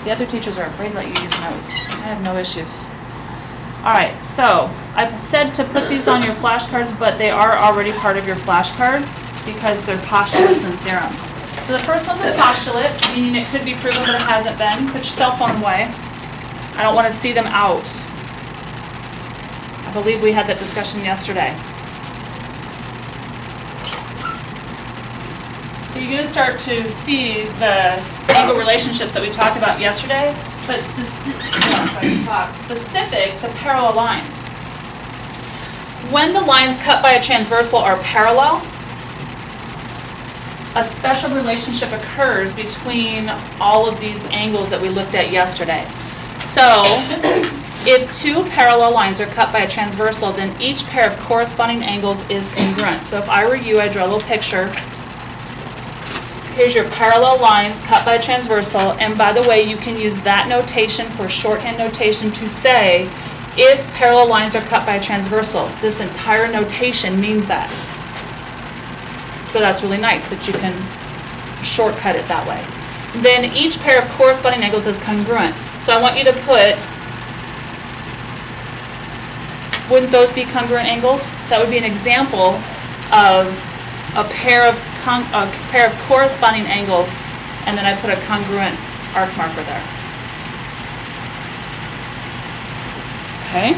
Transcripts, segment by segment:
The other teachers are afraid to let you use notes. I have no issues. All right, so I said to put these on your flashcards, but they are already part of your flashcards because they're postulates and theorems. So the first one's a postulate, meaning it could be proven but it hasn't been. Put your cell phone away. I don't want to see them out. I believe we had that discussion yesterday. So you're going to start to see the angle relationships that we talked about yesterday, but specific to parallel lines. When the lines cut by a transversal are parallel, a special relationship occurs between all of these angles that we looked at yesterday. So if two parallel lines are cut by a transversal, then each pair of corresponding angles is congruent. So if I were you, I'd draw a little picture. Here's your parallel lines cut by a transversal, and by the way, you can use that notation for shorthand notation to say if parallel lines are cut by a transversal. This entire notation means that. So that's really nice that you can shortcut it that way. Then each pair of corresponding angles is congruent. So I want you to put, wouldn't those be congruent angles? That would be an example of a pair of corresponding angles, and then I put a congruent arc marker there. Okay.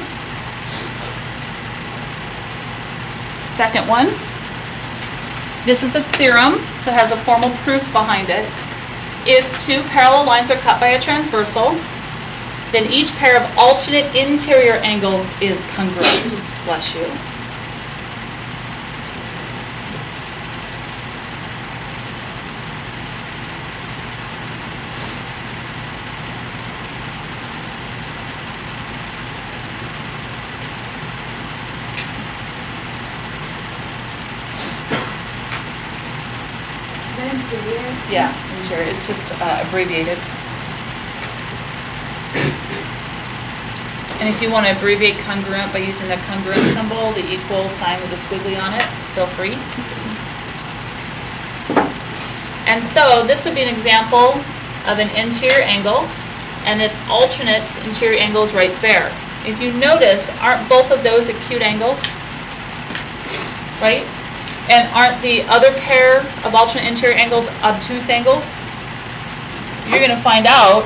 Second one. This is a theorem, so it has a formal proof behind it. If two parallel lines are cut by a transversal, then each pair of alternate interior angles is congruent. Bless you. Yeah, interior. It's just abbreviated. And if you want to abbreviate congruent by using the congruent symbol, the equal sign with a squiggly on it, feel free. And so this would be an example of an interior angle, and its alternate interior angles right there. If you notice, aren't both of those acute angles? Right? And aren't the other pair of alternate interior angles obtuse angles? You're going to find out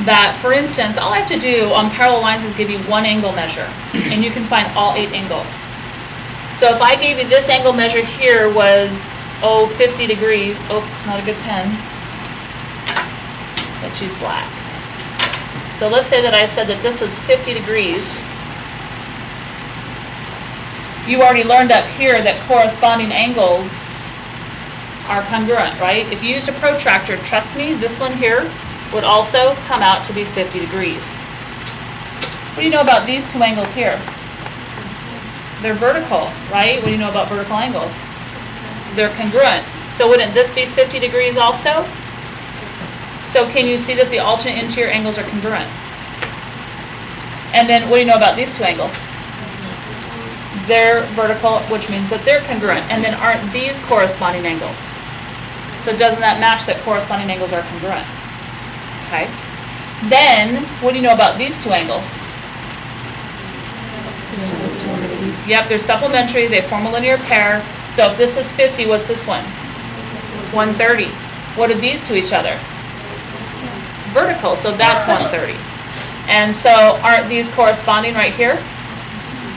that, for instance, all I have to do on parallel lines is give you one angle measure, and you can find all 8 angles. So if I gave you this angle measure here was, 50 degrees. Oh, it's not a good pen. Let's use black. So let's say that I said that this was 50 degrees. You already learned up here that corresponding angles are congruent, right? If you used a protractor, trust me, this one here would also come out to be 50 degrees. What do you know about these two angles here? They're vertical, right? What do you know about vertical angles? They're congruent. So wouldn't this be 50 degrees also? So can you see that the alternate interior angles are congruent? And then what do you know about these two angles? They're vertical, which means that they're congruent. And then aren't these corresponding angles? So doesn't that match that corresponding angles are congruent? Okay. Then, what do you know about these two angles? Yep, they're supplementary. They form a linear pair. So if this is 50, what's this one? 130. What are these to each other? Vertical, so that's 130. And so aren't these corresponding right here?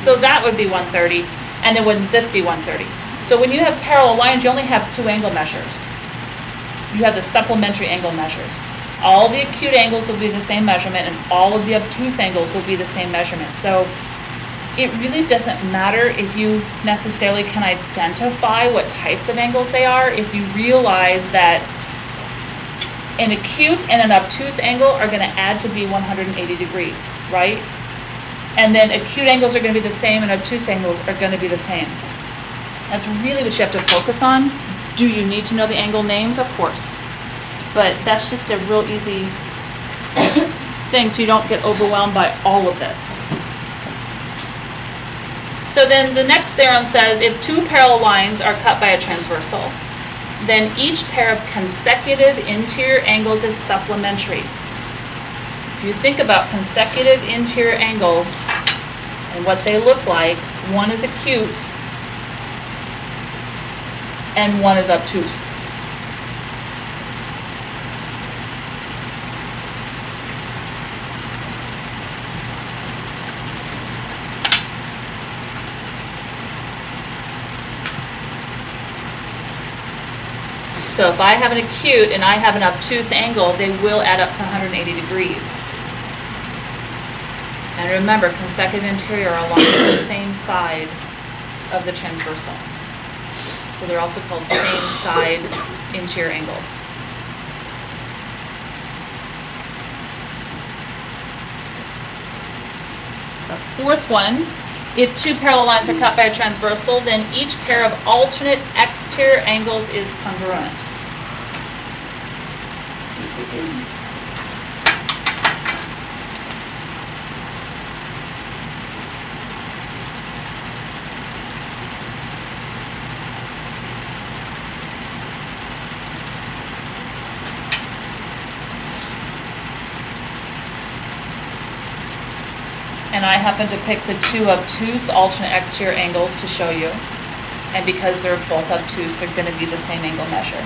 So that would be 130, and then wouldn't this be 130? So when you have parallel lines, you only have 2 angle measures. You have the supplementary angle measures. All the acute angles will be the same measurement, and all of the obtuse angles will be the same measurement. So it really doesn't matter if you necessarily can identify what types of angles they are, if you realize that an acute and an obtuse angle are going to add to be 180 degrees, right? And then acute angles are going to be the same and obtuse angles are going to be the same. That's really what you have to focus on. Do you need to know the angle names? Of course. But that's just a real easy thing so you don't get overwhelmed by all of this. So then the next theorem says if 2 parallel lines are cut by a transversal, then each pair of consecutive interior angles is supplementary. If you think about consecutive interior angles and what they look like, one is acute and one is obtuse. So if I have an acute and I have an obtuse angle, they will add up to 180 degrees. And remember, consecutive interior are along the same side of the transversal. So they're also called same side interior angles. The fourth one, if two parallel lines are cut by a transversal, then each pair of alternate exterior angles is congruent. And I happen to pick the two obtuse alternate exterior angles to show you. And because they're both obtuse, they're going to be the same angle measure.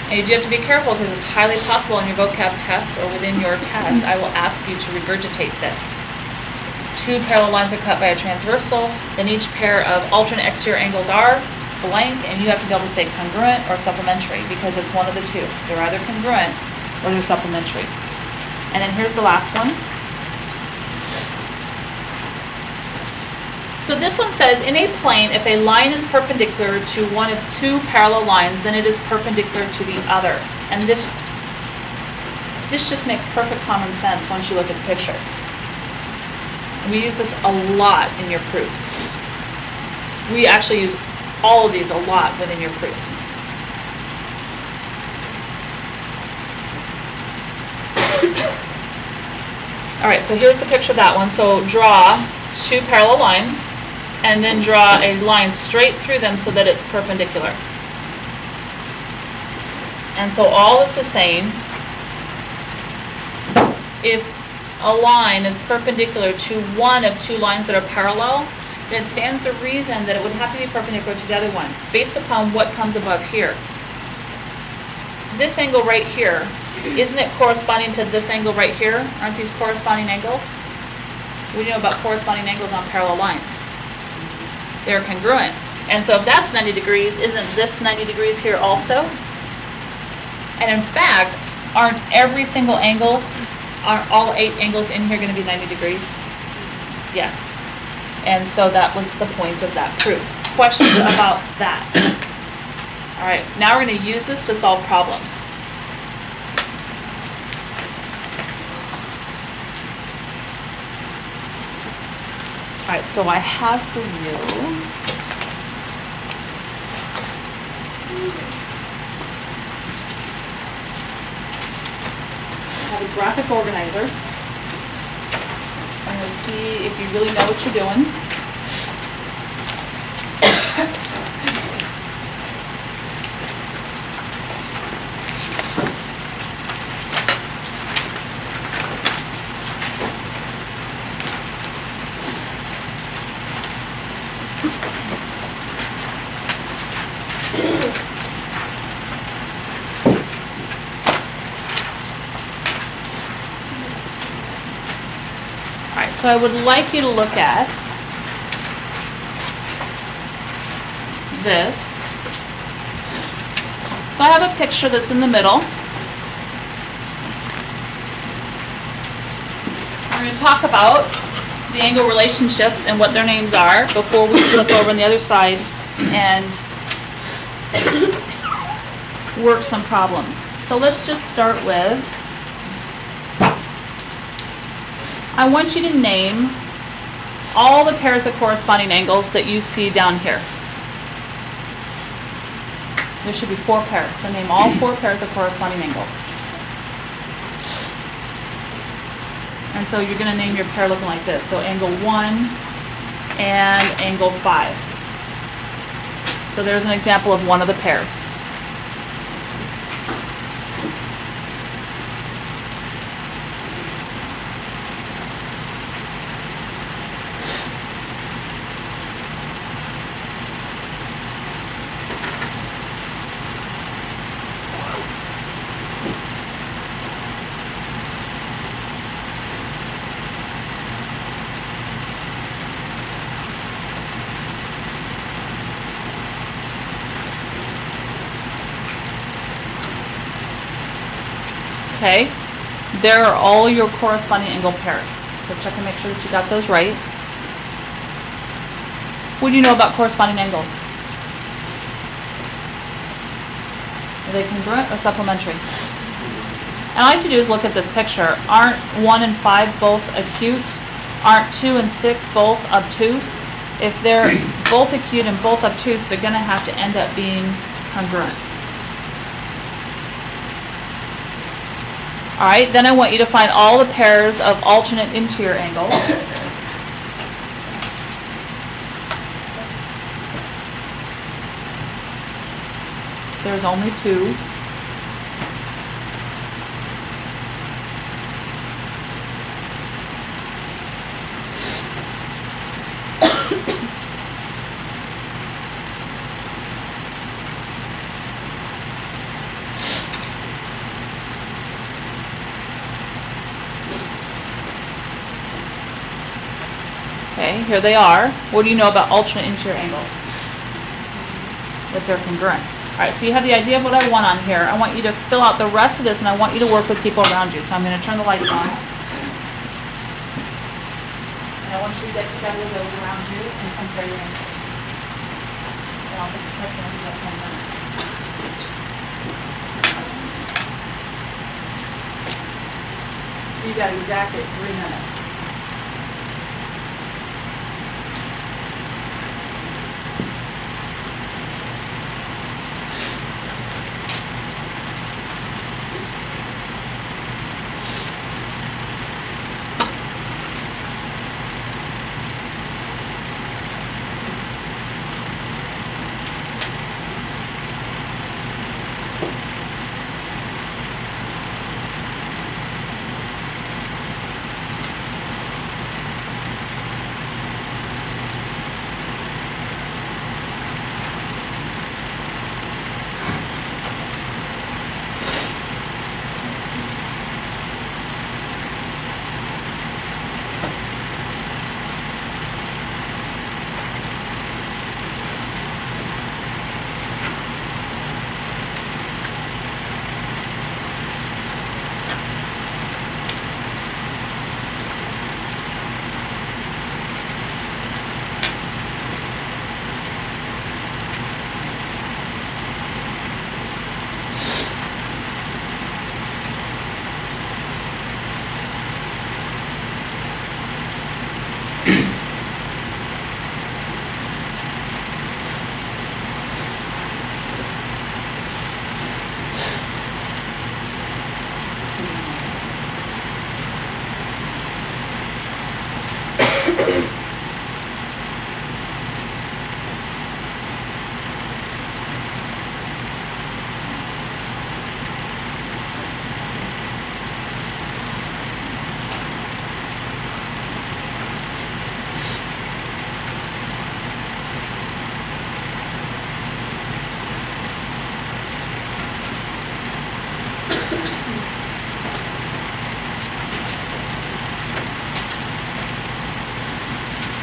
And you do have to be careful because it's highly possible in your vocab test or within your test, I will ask you to regurgitate this. Two parallel lines are cut by a transversal, then each pair of alternate exterior angles are blank, and you have to be able to say congruent or supplementary because it's one of the two. They're either congruent or they're supplementary. And then here's the last one. So this one says, in a plane, if a line is perpendicular to one of two parallel lines, then it is perpendicular to the other. And this just makes perfect common sense once you look at the picture. And we use this a lot in your proofs. We actually use all of these a lot within your proofs. All right, so here's the picture of that one. So draw two parallel lines and then draw a line straight through them so that it's perpendicular. And so all this is saying, if a line is perpendicular to one of two lines that are parallel, then it stands to reason that it would have to be perpendicular to the other one, based upon what comes above here. This angle right here, isn't it corresponding to this angle right here? Aren't these corresponding angles? What do you know about corresponding angles on parallel lines? They're congruent. And so if that's 90 degrees, isn't this 90 degrees here also? And in fact, aren't every single angle, aren't all 8 angles in here going to be 90 degrees? Yes. And so that was the point of that proof. Questions about that? All right, now we're going to use this to solve problems. All right, so I have for you a graphic organizer. I'm going to see if you really know what you're doing. So I would like you to look at this. So I have a picture that's in the middle. We're going to talk about the angle relationships and what their names are before we flip over on the other side and work some problems. So let's just start with, I want you to name all the pairs of corresponding angles that you see down here. There should be 4 pairs, so name all 4 pairs of corresponding angles. And so you're going to name your pair looking like this. So angle 1, and angle 5. So there's an example of one of the pairs. Okay, there are all your corresponding angle pairs. So check and make sure that you got those right. What do you know about corresponding angles? Are they congruent or supplementary? And all you have to do is look at this picture. Aren't 1 and 5 both acute? Aren't 2 and 6 both obtuse? If they're both acute and both obtuse, they're going to have to end up being congruent. All right, then I want you to find all the pairs of alternate interior angles. There's only 2. Okay, here they are. What do you know about alternate interior angles? That they're congruent. All right, so you have the idea of what I want on here. I want you to fill out the rest of this, and I want you to work with people around you. So I'm going to turn the lights on. And I want you to get together with those around you and compare your answers. And I'll take the question in about 10 minutes. So you got exactly 3 minutes.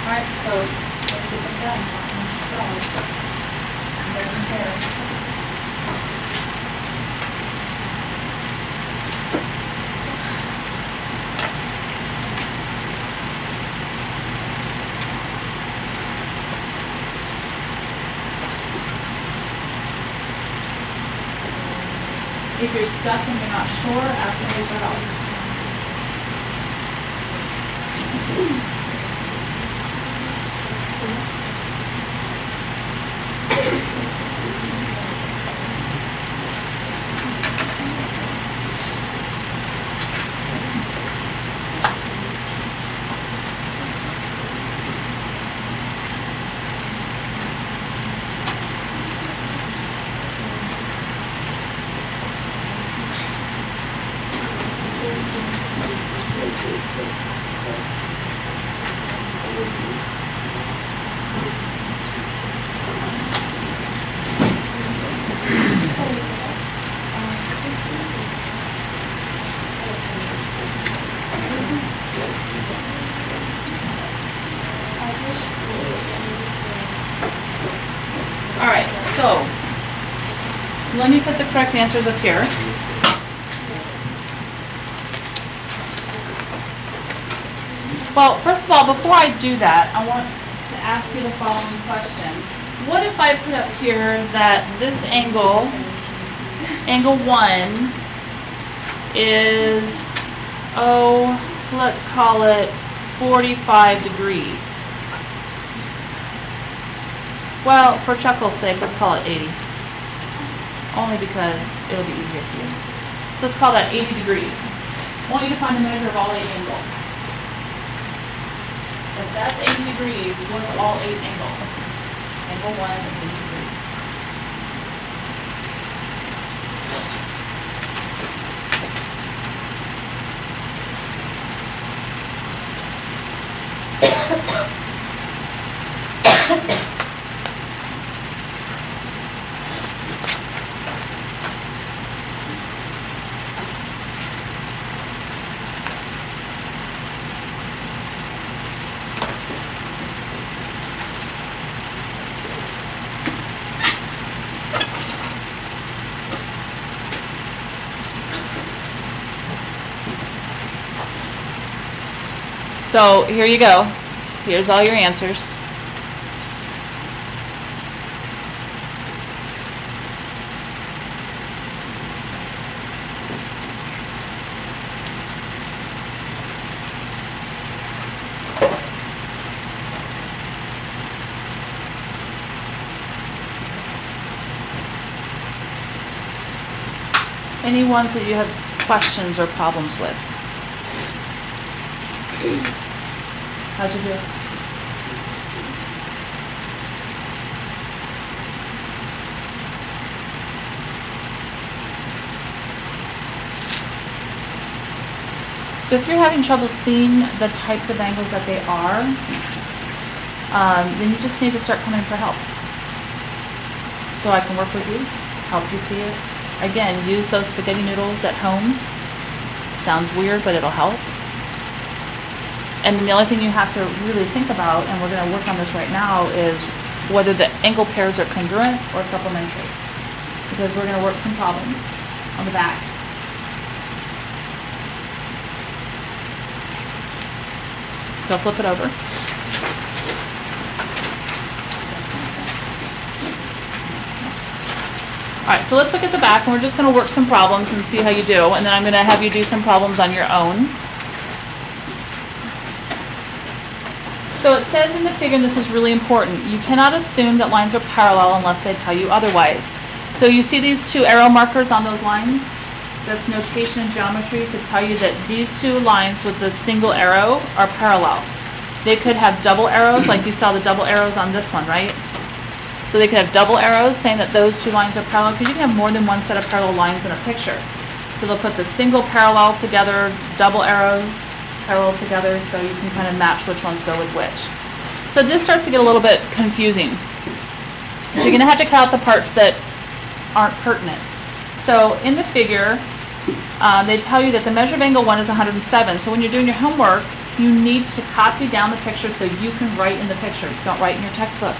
Alright, so let's get them done. They're compared. If you're stuck and you're not sure, ask somebody for help. Alright, so let me put the correct answers up here. Well, first of all, before I do that, I want to ask you the following question. What if I put up here that this angle, angle 1, is, oh, let's call it 45 degrees. Well, for chuckle's sake, let's call it 80. Only because it'll be easier for you. So let's call that 80 degrees. I want you to find the measure of all 8 angles. If that's 80 degrees, what's all 8 angles? Angle 1 is 80 degrees. So here you go. Here's all your answers. Any ones that you have questions or problems with? How'd you do? So if you're having trouble seeing the types of angles that they are, then you just need to start coming for help. So I can work with you, help you see it. Again, use those spaghetti noodles at home. Sounds weird, but it'll help. And the only thing you have to really think about, and we're going to work on this right now, is whether the angle pairs are congruent or supplementary. Because we're going to work some problems on the back. So flip it over. Alright, so let's look at the back, and we're just going to work some problems and see how you do. And then I'm going to have you do some problems on your own. So it says in the figure, and this is really important, you cannot assume that lines are parallel unless they tell you otherwise. So you see these 2 arrow markers on those lines? That's notation in geometry to tell you that these 2 lines with the single arrow are parallel. They could have double arrows, like you saw the double arrows on this one, right? So they could have double arrows saying that those 2 lines are parallel, because you can have more than one set of parallel lines in a picture. So they'll put the single parallel together, double arrows parallel together, so you can kind of match which ones go with which. So this starts to get a little bit confusing. So you're going to have to cut out the parts that aren't pertinent. So in the figure, they tell you that the measure of angle 1 is 107. So when you're doing your homework, you need to copy down the picture so you can write in the picture. Don't write in your textbook.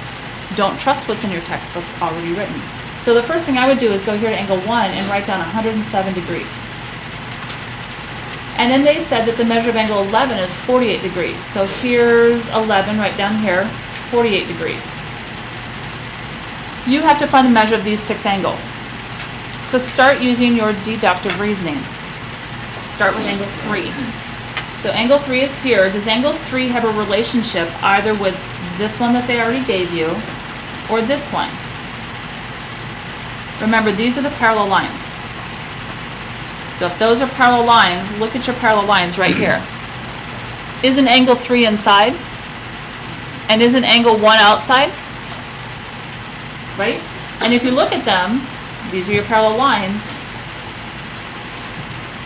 Don't trust what's in your textbook already written. So the first thing I would do is go here to angle 1 and write down 107 degrees. And then they said that the measure of angle 11 is 48 degrees. So here's 11 right down here, 48 degrees. You have to find the measure of these 6 angles. So start using your deductive reasoning. Start with angle 3. So angle 3 is here. Does angle 3 have a relationship either with this one that they already gave you or this one? Remember, these are the parallel lines. So if those are parallel lines, look at your parallel lines right here. Isn't angle 3 inside? And isn't angle 1 outside? Right? And if you look at them, these are your parallel lines.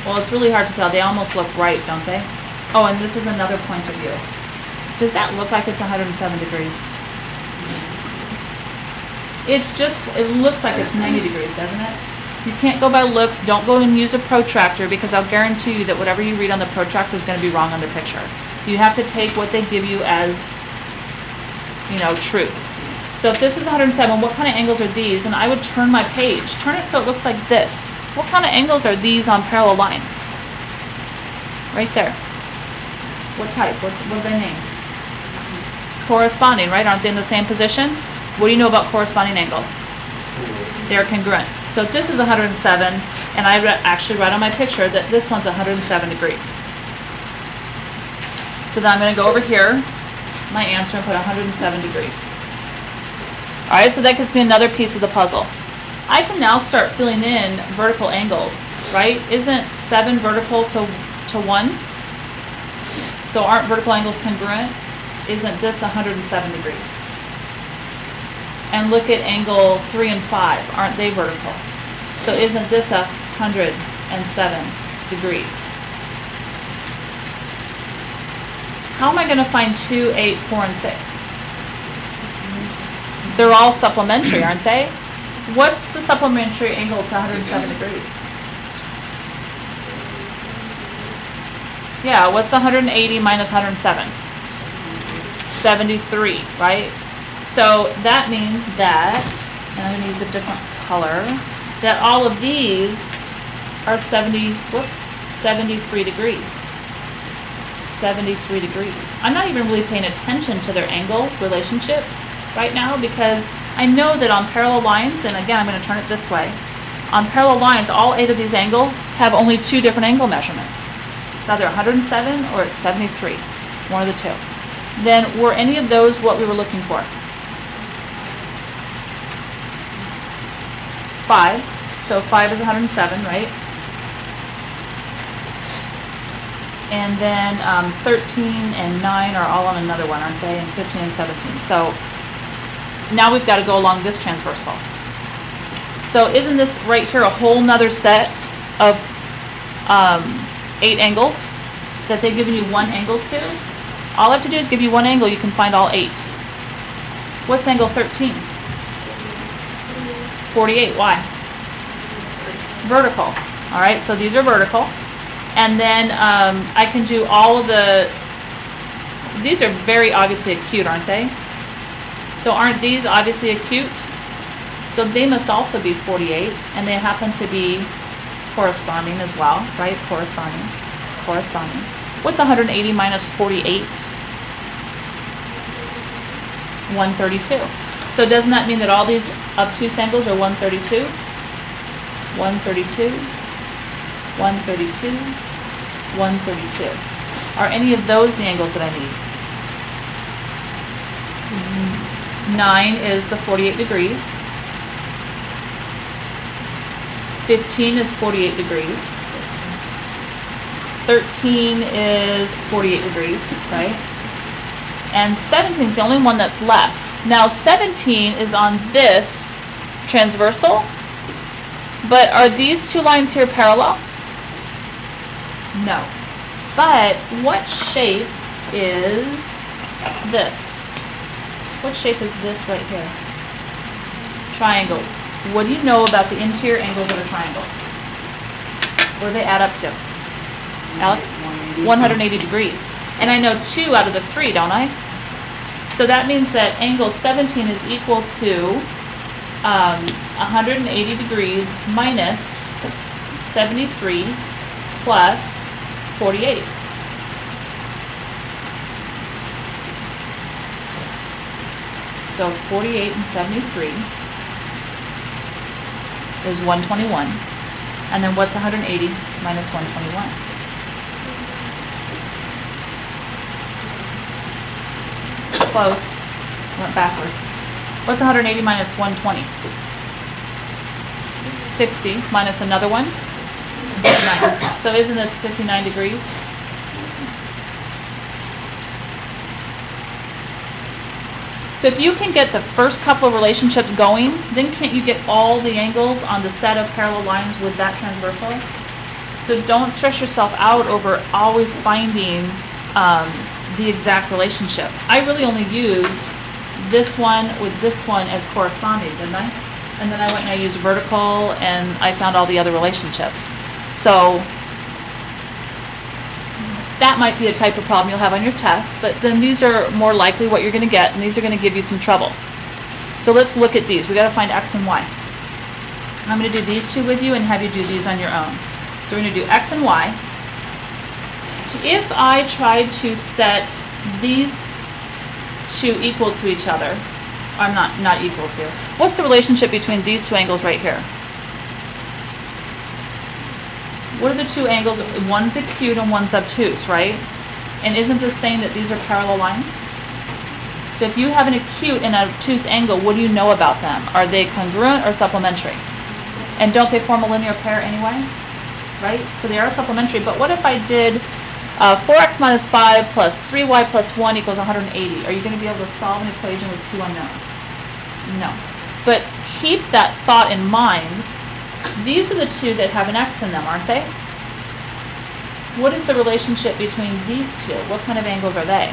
Well, it's really hard to tell. They almost look right, don't they? Oh, and this is another point of view. Does that look like it's 107 degrees? It's just, it looks like it's 90 degrees, doesn't it? You can't go by looks. Don't go and use a protractor, because I'll guarantee you that whatever you read on the protractor is going to be wrong on the picture. So you have to take what they give you as, you know, truth. So if this is 107, what kind of angles are these? And I would turn my page. Turn it so it looks like this. What kind of angles are these on parallel lines? Right there. What type? What are they named? Corresponding, right? Aren't they in the same position? What do you know about corresponding angles? They're congruent. So if this is 107, and I actually write on my picture that this one's 107 degrees. So then I'm going to go over here, my answer, and put 107 degrees. All right, so that gives me another piece of the puzzle. I can now start filling in vertical angles, right? Isn't 7 vertical to 1? So aren't vertical angles congruent? Isn't this 107 degrees? And look at angle 3 and 5. Aren't they vertical? So isn't this 107 degrees? How am I going to find 2, 8, 4, and 6? They're all supplementary, aren't they? What's the supplementary angle to 107 degrees? Yeah, what's 180 minus 107? 73, right? So that means that, and I'm going to use a different color, that all of these are 73 degrees. 73 degrees. I'm not even really paying attention to their angle relationship right now because I know that on parallel lines, and again I'm going to turn it this way, on parallel lines all 8 of these angles have only 2 different angle measurements. It's either 107 or it's 73, one of the two. Then were any of those what we were looking for? 5, so 5 is 107, right? And then 13 and 9 are all on another one, aren't they? And 15 and 17. So now we've got to go along this transversal. So isn't this right here a whole nother set of 8 angles that they've given you one angle to? All I have to do is give you one angle, you can find all 8. What's angle 13? 48, why? Vertical. All right, so these are vertical. And then I can do all of these are very obviously acute, aren't they? So aren't these obviously acute? So they must also be 48, and they happen to be corresponding as well, right? Corresponding. What's 180 minus 48? 132. So doesn't that mean that all these obtuse angles are 132? 132. 132, 132. Are any of those the angles that I need? 9 is the 48 degrees. 15 is 48 degrees. 13 is 48 degrees, right? And 17 is the only one that's left. Now 17 is on this transversal, but are these 2 lines here parallel? No. But what shape is this? What shape is this right here? Triangle. What do you know about the interior angles of a triangle? What do they add up to? Alex? 180 degrees. And I know 2 out of the 3, don't I? So that means that angle 17 is equal to 180 degrees minus 73 plus 48. So 48 and 73 is 121. And then what's 180 minus 121? Close. Went backwards. What's 180 minus 120? 60 minus another one? 59. So isn't this 59 degrees? So if you can get the first couple of relationships going, then can't you get all the angles on the set of parallel lines with that transversal? So don't stress yourself out over always finding the exact relationship. I really only used this one with this one as corresponding, didn't I? And then I went and I used vertical and I found all the other relationships. So that might be a type of problem you'll have on your test, but then these are more likely what you're going to get, and these are going to give you some trouble. So let's look at these. We got to find x and y. I'm going to do these two with you and have you do these on your own. So we're going to do x and y. If I tried to set these two equal to each other, I'm not equal to. What's the relationship between these two angles right here? What are the two angles? One's acute and one's obtuse, right? And isn't this saying that these are parallel lines? So if you have an acute and an obtuse angle, what do you know about them? Are they congruent or supplementary? And don't they form a linear pair anyway? Right? So they are supplementary. But what if I did 4x minus 5 plus 3y plus 1 equals 180? Are you going to be able to solve an equation with two unknowns? No. But keep that thought in mind. These are the two that have an x in them, aren't they? What is the relationship between these two? What kind of angles are they?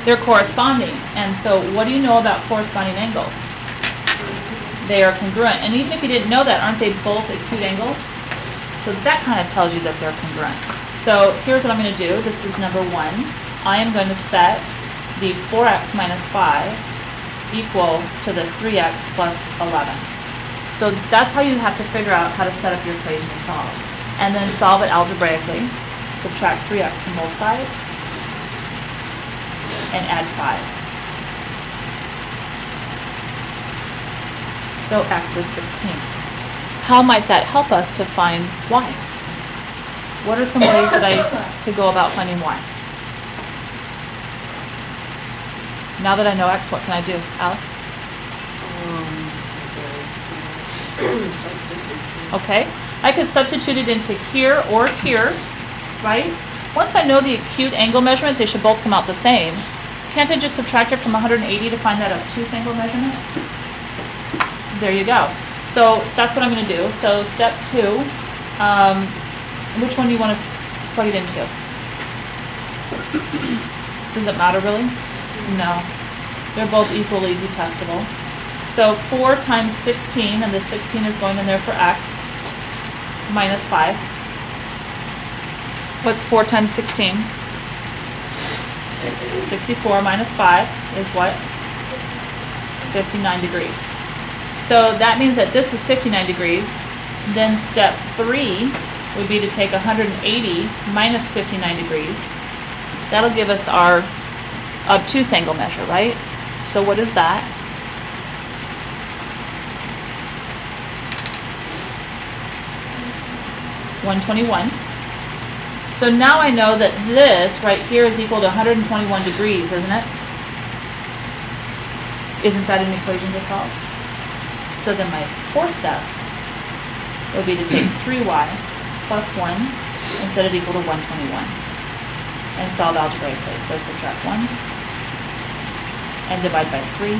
They're corresponding. And so what do you know about corresponding angles? They are congruent. And even if you didn't know that, aren't they both acute angles? So that kind of tells you that they're congruent. So here's what I'm going to do. This is number 1. I am going to set the 4x minus 5 equal to the 3x plus 11. So that's how you have to figure out how to set up your equation to solve. And then solve it algebraically. Subtract 3x from both sides and add 5. So x is 16. How might that help us to find y? What are some ways that I could go about finding y? Now that I know x, what can I do? Alex? Okay, I could substitute it into here or here, right? Once I know the acute angle measurement, they should both come out the same. Can't I just subtract it from 180 to find that obtuse angle measurement? There you go. So that's what I'm going to do. So step 2, which one do you want to plug it into? Does it matter really? No. They're both equally detestable. So 4 times 16, and the 16 is going in there for x, minus 5. What's 4 times 16? 64 minus 5 is what? 59 degrees. So that means that this is 59 degrees. Then step 3 would be to take 180 minus 59 degrees. That'll give us our obtuse angle measure, right? So what is that? 121. So now I know that this right here is equal to 121 degrees, isn't it? Isn't that an equation to solve? So then my fourth step would be to take 3y plus 1 and set it equal to 121 and solve algebraically. So subtract 1 and divide by 3.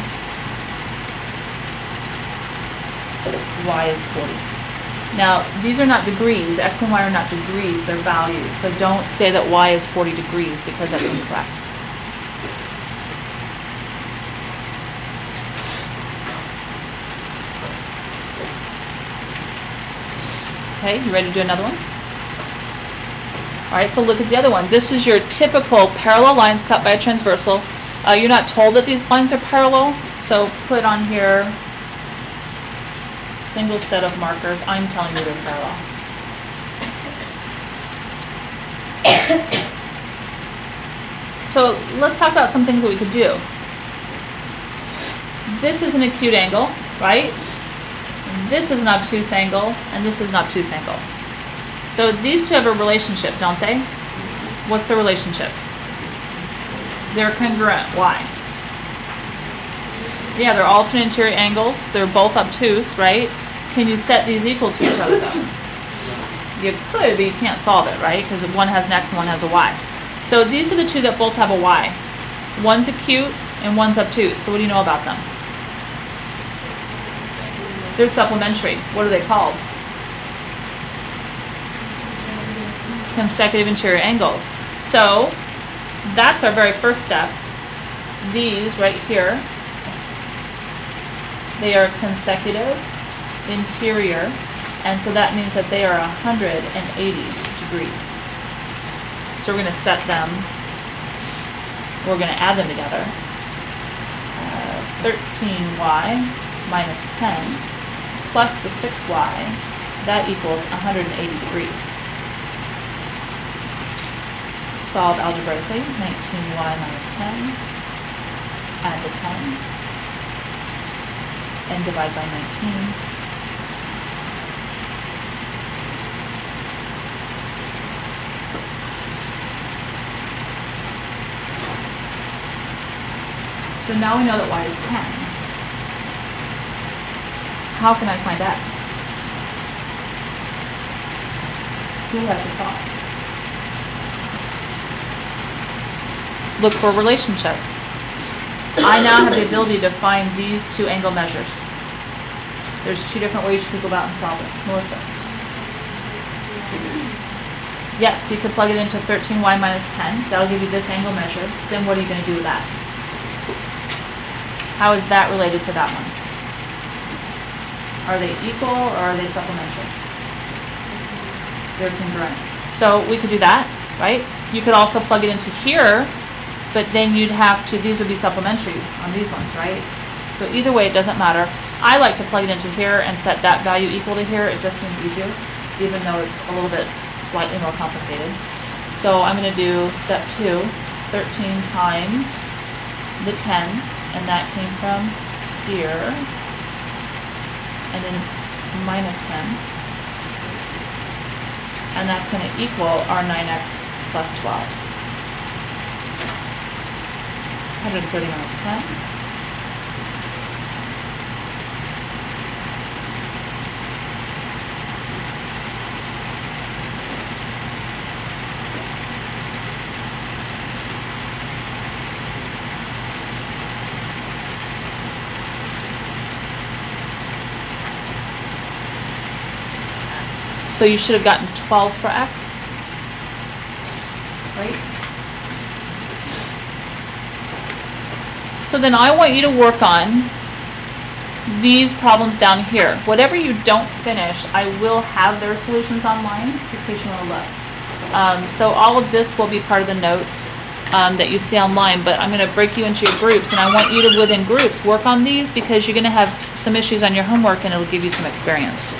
Y is 40. Now, these are not degrees. X and y are not degrees, they're values. So don't say that y is 40 degrees because that's incorrect. Okay, you ready to do another one? All right, so look at the other one. This is your typical parallel lines cut by a transversal. You're not told that these lines are parallel, so put on here single set of markers. I'm telling you they're parallel. So let's talk about some things that we could do. This is an acute angle, right? This is an obtuse angle, and this is an obtuse angle. So these two have a relationship, don't they? What's the relationship? They're congruent. Why? Yeah, they're alternate interior angles. They're both obtuse, right? Can you set these equal to each other, though? You could, but you can't solve it, right? Because one has an X and one has a Y. So these are the two that both have a Y. One's acute and one's obtuse. So what do you know about them? They're supplementary. What are they called? Consecutive interior angles. So that's our very first step. These right here, they are consecutive interior, and so that means that they are 180 degrees. So we're going to set them, we're going to add them together. 13y minus 10 plus the 6y, that equals 180 degrees. Solve algebraically, 19y minus 10, add the 10, and divide by 19. So now we know that y is 10. How can I find x? Who has a thought? Look for a relationship. I now have the ability to find these two angle measures. There's two different ways you could go about and solve this. Melissa? Yes, you could plug it into 13y minus 10. That'll give you this angle measure. Then what are you going to do with that? How is that related to that one? Are they equal or are they supplementary? They're congruent. So we could do that, right? You could also plug it into here, but then you'd have to, these would be supplementary on these ones, right? So either way, it doesn't matter. I like to plug it into here and set that value equal to here. It just seems easier, even though it's a little bit slightly more complicated. So I'm going to do step 2, 13 times the 10, and that came from here, and then minus 10, and that's going to equal our 9x plus 12. 130 minus 10. So you should have gotten 12 for x, right? So then I want you to work on these problems down here. Whatever you don't finish, I will have their solutions online in case you want to look. So all of this will be part of the notes that you see online, but I'm going to break you into your groups, and I want you to, within groups, work on these because you're going to have some issues on your homework and it'll give you some experience.